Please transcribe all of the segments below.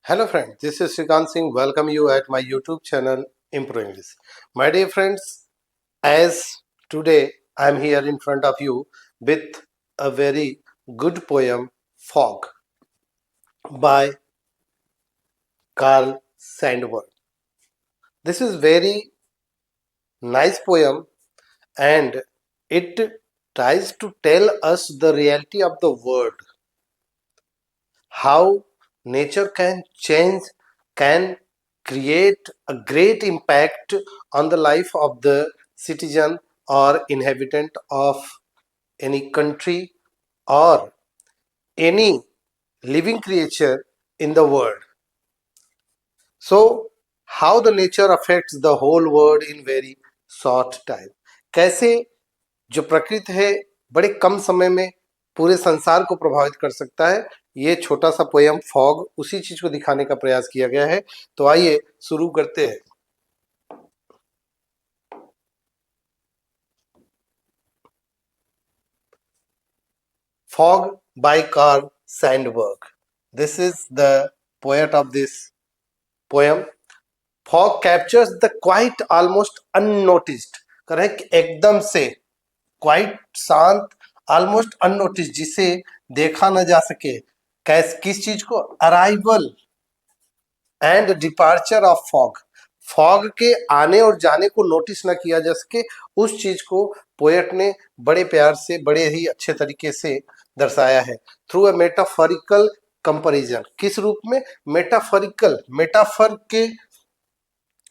Hello friends, this is Shrikant Singh. Welcome you at my YouTube channel Improve English. My dear friends, as today I am here in front of you with a very good poem Fog by Carl Sandburg. This is very nice poem and it tries to tell us the reality of the world, how nature can change, can create a great impact on the life of the citizen or inhabitant of any country or any living creature in the world. So how the nature affects the whole world in very short time. कैसे जो प्रकृति है बड़े कम समय में पूरे संसार को प्रभावित कर सकता है, ये छोटा सा पोयम फॉग उसी चीज को दिखाने का प्रयास किया गया है। तो आइए शुरू करते हैं। Fog by Carl Sandburg. This is the poet of this poem. Fog captures the quiet almost unnoticed. Correct, एकदम से क्वाइट शांत, ऑलमोस्ट अननोटिस, जिसे देखा न जा सके। किस चीज को? Arrival and departure of fog. Fog के आने और जाने को नोटिस न किया जा सके, उस चीज को पोएट ने बड़े प्यार से, बड़े ही अच्छे तरीके से दर्शाया है थ्रू अ मेटाफोरिकल कंपैरिजन। किस रूप में? मेटाफोरिकल,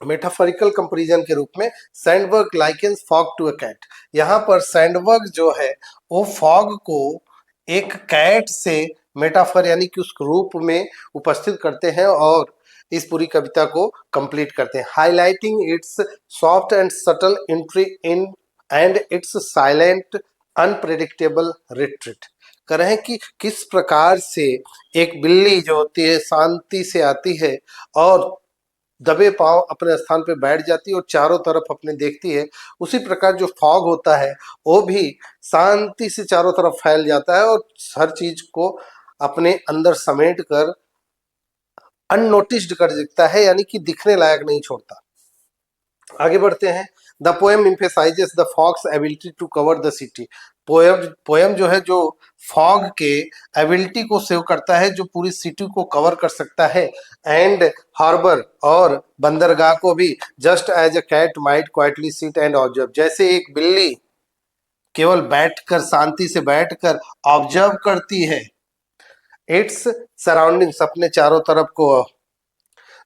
मेटाफोरिकल कंपैरिजन के रूप में। Sandburg likens fog to a cat. यहाँ पर सैंडबर्ग जो है वो फॉग को एक कैट से मेटाफर यानी कि उस रूप में उपस्थित करते हैं और इस पूरी कविता को कंप्लीट करते हैं। Highlighting it's soft and subtle entry in and it's silent unpredictable retreat. कर रहे हैं कि किस प्रकार से एक बिल्ली जो होती है शांति से आती है और दबे पांव अपने स्थान पे बैठ जाती है और चारों तरफ अपने देखती है, उसी प्रकार जो फॉग होता है वो भी शांति से चारों तरफ फैल जाता है और हर चीज को अपने अंदर समेट कर अननोटिस्ड कर देता है, यानी कि दिखने लायक नहीं छोड़ता। आगे बढ़ते हैं। The poem emphasizes the fog's ability to cover the city. Poem जो है जो फॉग के एबिलिटी को सेव करता है, जो पूरी सिटी को कवर कर सकता है, एंड हार्बर और बंदरगाह को भी। Just as a cat might quietly sit and observe. जैसे एक बिल्ली केवल बैठकर, शांति से बैठकर ऑब्जर्व करती है इट्स सराउंडिंग्स, अपने चारों तरफ को।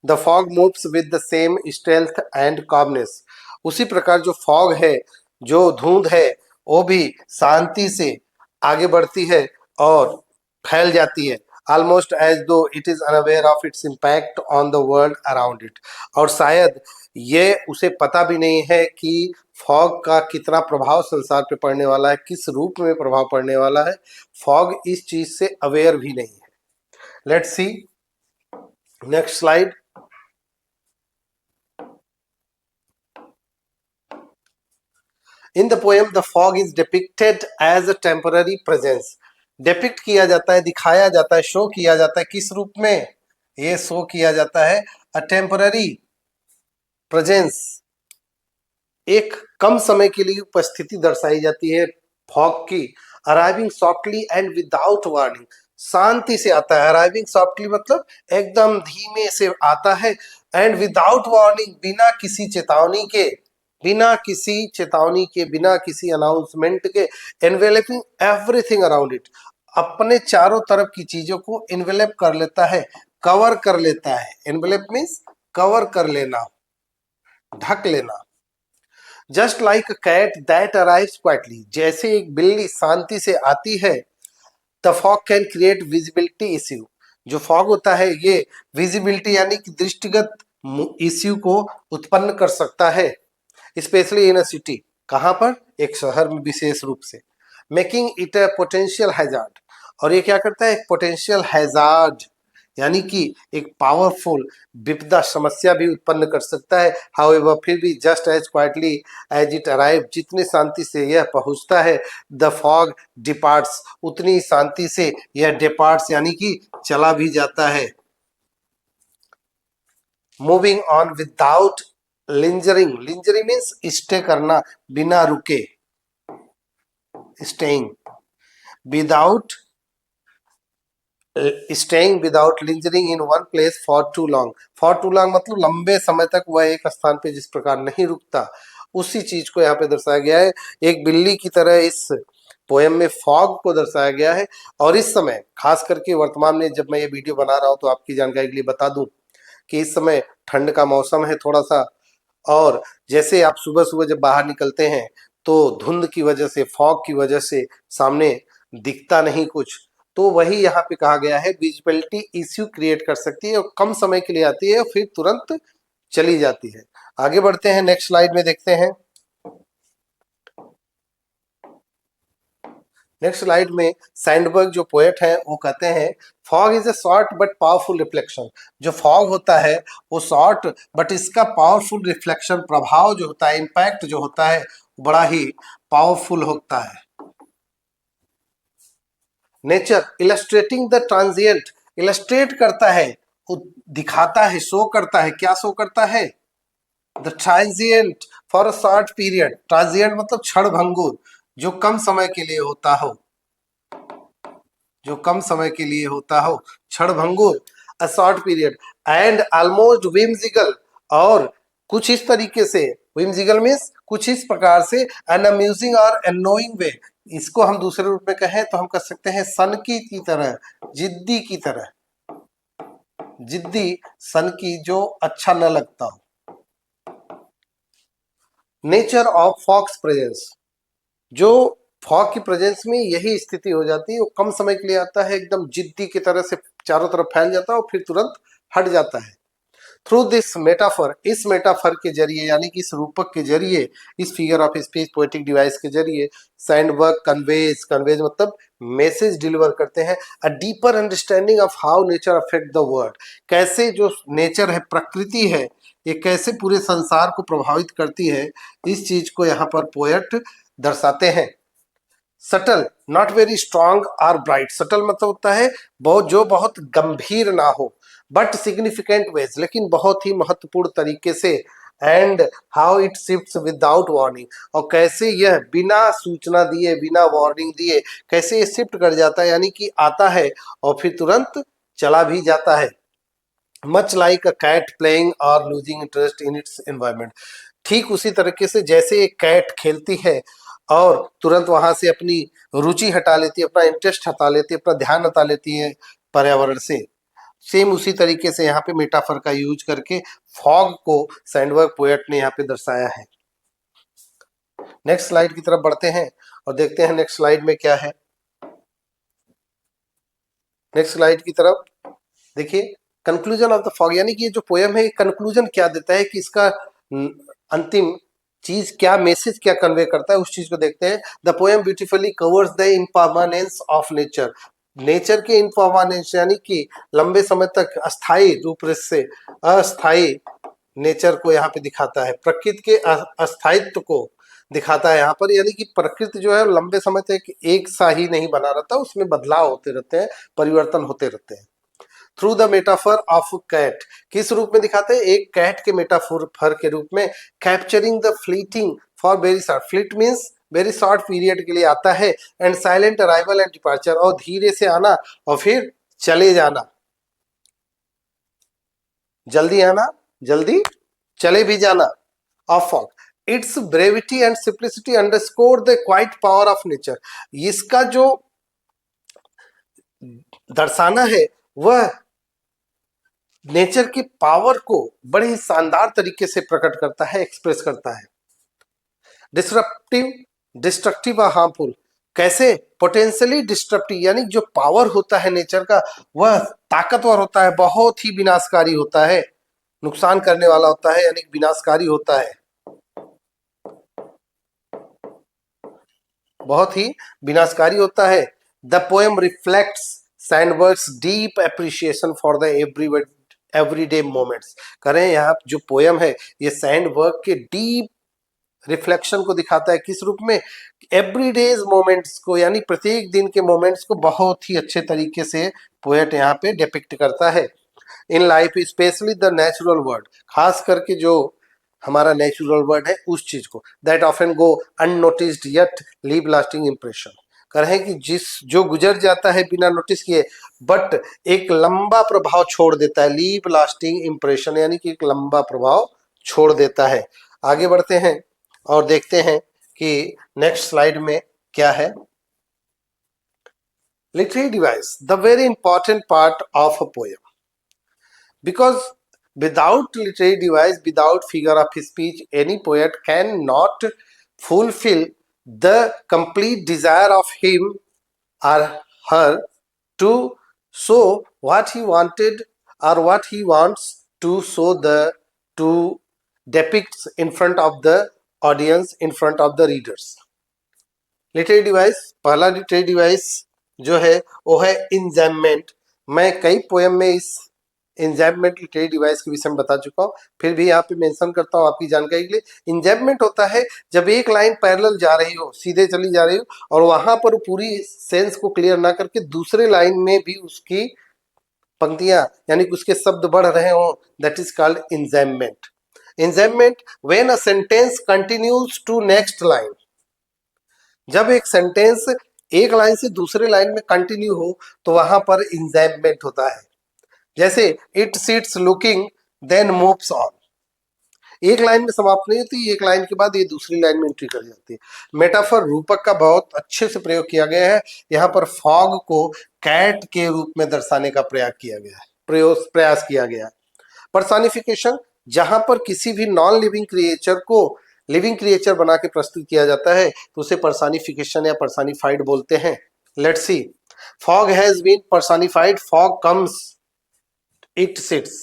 The fog moves with the same stealth and calmness. उसी प्रकार जो फॉग है, जो धुंध है, वो भी शांति से आगे बढ़ती है और फैल जाती है, ऑलमोस्ट एज दो it is unaware of its impact on the world around it. और शायद ये उसे पता भी नहीं है कि फॉग का कितना प्रभाव संसार पे पड़ने वाला है, किस रूप में प्रभाव पड़ने वाला है। फॉग इस चीज से अवेयर भी नहीं है। Let's see next slide. In the poem, the fog is depicted as a temporary presence. Depict किया जाता है, दिखाया जाता है, शो किया जाता है। किस रूप में ये शो किया जाता है? अ टेम्पररी प्रेजेंस, एक कम समय के लिए उपस्थिति दर्शाई जाती है फॉग की। Arriving softly and without warning, शांति से आता है। अराइविंग सॉफ्टली मतलब एकदम धीमे से आता है, एंड विदाउट वार्निंग, बिना किसी चेतावनी के, बिना किसी चेतावनी के, बिना किसी अनाउंसमेंट के। एनवेलपिंग एवरीथिंग अराउंड इट, अपने चारों तरफ की चीजों को इन्वेलप कर लेता है, कवर कर लेता है। एनवेलप मीन्स कवर कर लेना, ढक लेना। Just like a cat that arrives quietly, जैसे एक बिल्ली शांति से आती है। The fog can create visibility issue, जो फॉग होता है ये विजिबिलिटी यानी कि दृष्टिगत इश्यू को उत्पन्न कर सकता है, स्पेशली इन अ सिटी। कहाँ पर? एक शहर में विशेष रूप से। Making it a potential hazard, और ये क्या करता है? एक पोटेंशियल हैजार्ड यानी कि एक पावरफुल विपदा, समस्या भी उत्पन्न कर सकता है। हाउएवर, फिर भी just as quietly as it arrive, जितनी शांति से यह पहुंचता है, द फॉग डिपार्ट्स, उतनी शांति से यह डिपार्ट्स यानी कि चला भी जाता है। Moving on without lingering, lingering means stay करना, बिना रुके, staying without, staying without lingering in one place for too long, for too long मतलब लंबे समय तक वह एक स्थान पे जिस प्रकार नहीं रुकता, उसी चीज को यहाँ पे दर्शाया गया है। एक बिल्ली की तरह इस पोयम में फॉग को दर्शाया गया है। और इस समय खास करके वर्तमान में जब मैं ये वीडियो बना रहा हूँ तो आपकी जानकारी के लिए बता दूं कि इस समय ठंड का मौसम है थोड़ा सा, और जैसे आप सुबह सुबह जब बाहर निकलते हैं तो धुंध की वजह से, फॉग की वजह से सामने दिखता नहीं कुछ, तो वही यहाँ पे कहा गया है विजिबिलिटी इश्यू क्रिएट कर सकती है और कम समय के लिए आती है और फिर तुरंत चली जाती है। आगे बढ़ते हैं, नेक्स्ट स्लाइड में देखते हैं। नेक्स्ट स्लाइड में सैंडबर्ग जो पोएट हैं वो कहते हैं fog is a short but powerful reflection. जो फॉग होता है वो शॉर्ट बट इसका पावरफुल रिफ्लेक्शन, प्रभाव जो होता है, इम्पैक्ट जो होता है बड़ा ही पावरफुल होता है। Nature illustrating the transient, illustrate करता है, दिखाता है, शो करता है, क्या शो करता है, the transient for a short period, transient मतलब क्षण भंगुर, जो कम समय के लिए होता हो, जो कम समय के लिए होता हो, क्षण भंगुर, a short period, and almost whimsical, और कुछ इस तरीके से, विम्सिकल मीन्स कुछ इस प्रकार से, एन अम्यूजिंग और एनोइंग वे, इसको हम दूसरे रूप में कहें तो हम कह सकते हैं सनकी की तरह, जिद्दी की तरह, जिद्दी सनकी जो अच्छा न लगता हो। नेचर ऑफ फॉक्स प्रेजेंस, जो फॉग की प्रेजेंस में यही स्थिति हो जाती है, वो कम समय के लिए आता है, एकदम जिद्दी की तरह से चारों तरफ फैल जाता है और फिर तुरंत हट जाता है। थ्रू दिस मेटाफर, इस मेटाफर के जरिए यानी कि इस रूपक के जरिए, इस figure of speech poetic device के जरिए सैंडबर्ग कन्वेज, कन्वेज मतलब मैसेज डिलीवर करते हैं, a deeper understanding of how nature affect the world, कैसे जो नेचर है, प्रकृति है, ये कैसे पूरे संसार को प्रभावित करती है, इस चीज को यहाँ पर पोएट दर्शाते हैं। सटल नॉट वेरी स्ट्रांग और ब्राइट, सटल मतलब होता है बहुत, जो बहुत गंभीर ना हो, बट सिग्निफिकेंट वेज, लेकिन बहुत ही महत्वपूर्ण तरीके से, and how it shifts without warning, और कैसे यह बिना सूचना दिए, बिना वार्निंग दिए कैसे ये शिफ्ट कर जाता है, यानी कि आता है और फिर तुरंत चला भी जाता है। Much like a cat playing और losing interest in its environment, ठीक उसी तरीके से जैसे एक कैट खेलती है और तुरंत वहां से अपनी रुचि हटा लेती है, अपना इंटरेस्ट हटा लेती है, अपना ध्यान हटा लेती है पर्यावरण से, सेम उसी तरीके से यहाँ पे मेटाफर का यूज करके फॉग को सैंडबर्ग पोएट ने यहाँ पे दर्शाया है। नेक्स्ट स्लाइड की तरफ बढ़ते हैं और देखते हैं नेक्स्ट स्लाइड में क्या है। नेक्स्ट स्लाइड की तरफ देखिए, कंक्लूजन ऑफ द फॉग, यानी कि ये जो पोएम है कंक्लूजन क्या देता है, कि इसका अंतिम चीज क्या, मैसेज क्या कन्वे करता है, उस चीज को देखते हैं। The poem beautifully covers the impermanence of nature, nature के इम्परमानेंस यानी कि लंबे समय तक अस्थायी रूप से अस्थायी नेचर को यहाँ पे दिखाता है, प्रकृति के अस्थायित्व को दिखाता है यहाँ पर, यानी कि प्रकृति जो है लंबे समय तक एक सा ही नहीं बना रहता, उसमें बदलाव होते रहते हैं, परिवर्तन होते रहते हैं। Through the metaphor of cat, किस रूप में दिखाते हैं, एक कैट के मेटाफर के रूप में, capturing the fleeting for very short, fleet means very short period के लिए आता है, and silent arrival and departure, और धीरे से आना और फिर चले जाना, जल्दी आना जल्दी चले भी जाना of fog. It's brevity and simplicity underscore the quite power of nature, इसका जो दर्शाना है वह नेचर की पावर को बड़े ही शानदार तरीके से प्रकट करता है, एक्सप्रेस करता है। डिस्ट्रप्टिव, डिस्ट्रक्टिव और हार्मफुल, कैसे पोटेंशियली डिस्ट्रप्टिव, यानी जो पावर होता है नेचर का वह ताकतवर होता है, बहुत ही विनाशकारी होता है, नुकसान करने वाला होता है, यानी विनाशकारी होता है, बहुत ही विनाशकारी होता है। The poem reflects Sandburg's deep appreciation for the everyday moments, करें यहाँ जो पोएम है ये सैंडबर्ग के डीप रिफ्लेक्शन को दिखाता है, किस रूप में, एवरीडेज मोमेंट्स को, यानी प्रत्येक दिन के मोमेंट्स को बहुत ही अच्छे तरीके से पोएट यहाँ पे डिपिक्ट करता है। In life, specially the natural world, खास करके जो हमारा नेचुरल वर्ल्ड है उस चीज को, that often go unnoticed yet leave lasting impression, कहें कि जिस जो गुजर जाता है बिना नोटिस किए बट एक लंबा प्रभाव छोड़ देता है, लीव लास्टिंग इंप्रेशन यानी कि एक लंबा प्रभाव छोड़ देता है। आगे बढ़ते हैं और देखते हैं कि नेक्स्ट स्लाइड में क्या है। Literary device, the very important part of a poem, because without literary device, without figure of speech, any poet cannot fulfill the complete desire of him or her to show what he wanted or what he wants to show, the to depicts in front of the audience, in front of the readers. Literary device, पहला literary device जो है वो है इंजैममेंट। मैं कई poem में इस इंजैममेंट literary device के विषय में बता चुका हूँ, फिर भी यहाँ पे मेंशन करता हूँ आपकी जानकारी के लिए। इंजैममेंट होता है जब एक लाइन पैरेलल जा रही हो, सीधे चली जा रही हो, और वहां पर पूरी सेंस को क्लियर ना करके दूसरे लाइन में भी उसकी पंक्तियां यानी कि उसके शब्द बढ़ रहे हो, that is called enjambment. Enjambment when a sentence continues to next line, जब एक सेंटेंस एक लाइन से दूसरे लाइन में कंटिन्यू हो तो वहां पर इंजैममेंट होता है। जैसे it sits looking then moves on, एक लाइन में समाप्त नहीं होती, एक लाइन के बाद ये दूसरी लाइन में एंट्री कर जाती है। मेटाफर रूपक का बहुत अच्छे से प्रयोग किया गया है। यहाँ पर फॉग को कैट के रूप में दर्शाने का प्रयास किया गया है, प्रयास किया गया है। पर्सोनिफिकेशन, जहां पर किसी भी नॉन लिविंग क्रिएचर को लिविंग क्रिएचर बना के प्रस्तुत किया जाता है तो उसे पर्सोनिफिकेशन या पर्सोनिफाइड बोलते हैं। Let's see, fog has been personified, fog comes, it sits.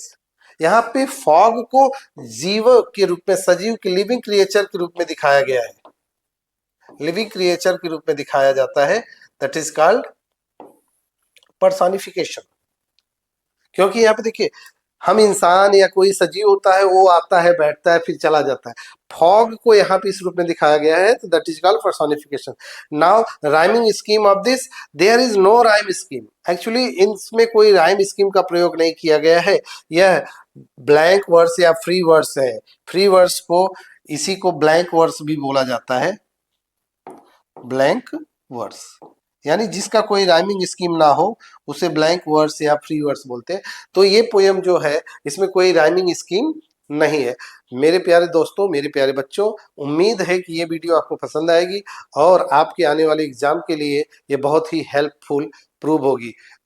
यहाँ पे फॉग को जीव के रूप में, सजीव के लिविंग क्रिएचर के रूप में दिखाया गया है, लिविंग क्रिएचर के रूप में दिखाया जाता है, दैट इज कॉल्ड पर्सोनिफिकेशन। क्योंकि यहाँ पे देखिए, हम इंसान या कोई सजीव होता है, वो आता है बैठता है फिर चला जाता है, फॉग को यहाँ पे इस रूप में दिखाया गया है, तो that is called personification. Now rhyming scheme of this, there is no rhyme scheme, actually इसमें कोई राइम स्कीम का प्रयोग नहीं किया गया है, यह ब्लैंक वर्स या फ्री वर्स है। फ्री वर्स को, इसी को ब्लैंक वर्स भी बोला जाता है, ब्लैंक वर्स यानी जिसका कोई राइमिंग स्कीम ना हो उसे ब्लैंक वर्स या फ्री वर्स बोलते हैं। तो ये पोएम जो है इसमें कोई राइमिंग स्कीम नहीं है। मेरे प्यारे दोस्तों, मेरे प्यारे बच्चों, उम्मीद है कि ये वीडियो आपको पसंद आएगी और आपके आने वाले एग्जाम के लिए ये बहुत ही हेल्पफुल प्रूव होगी।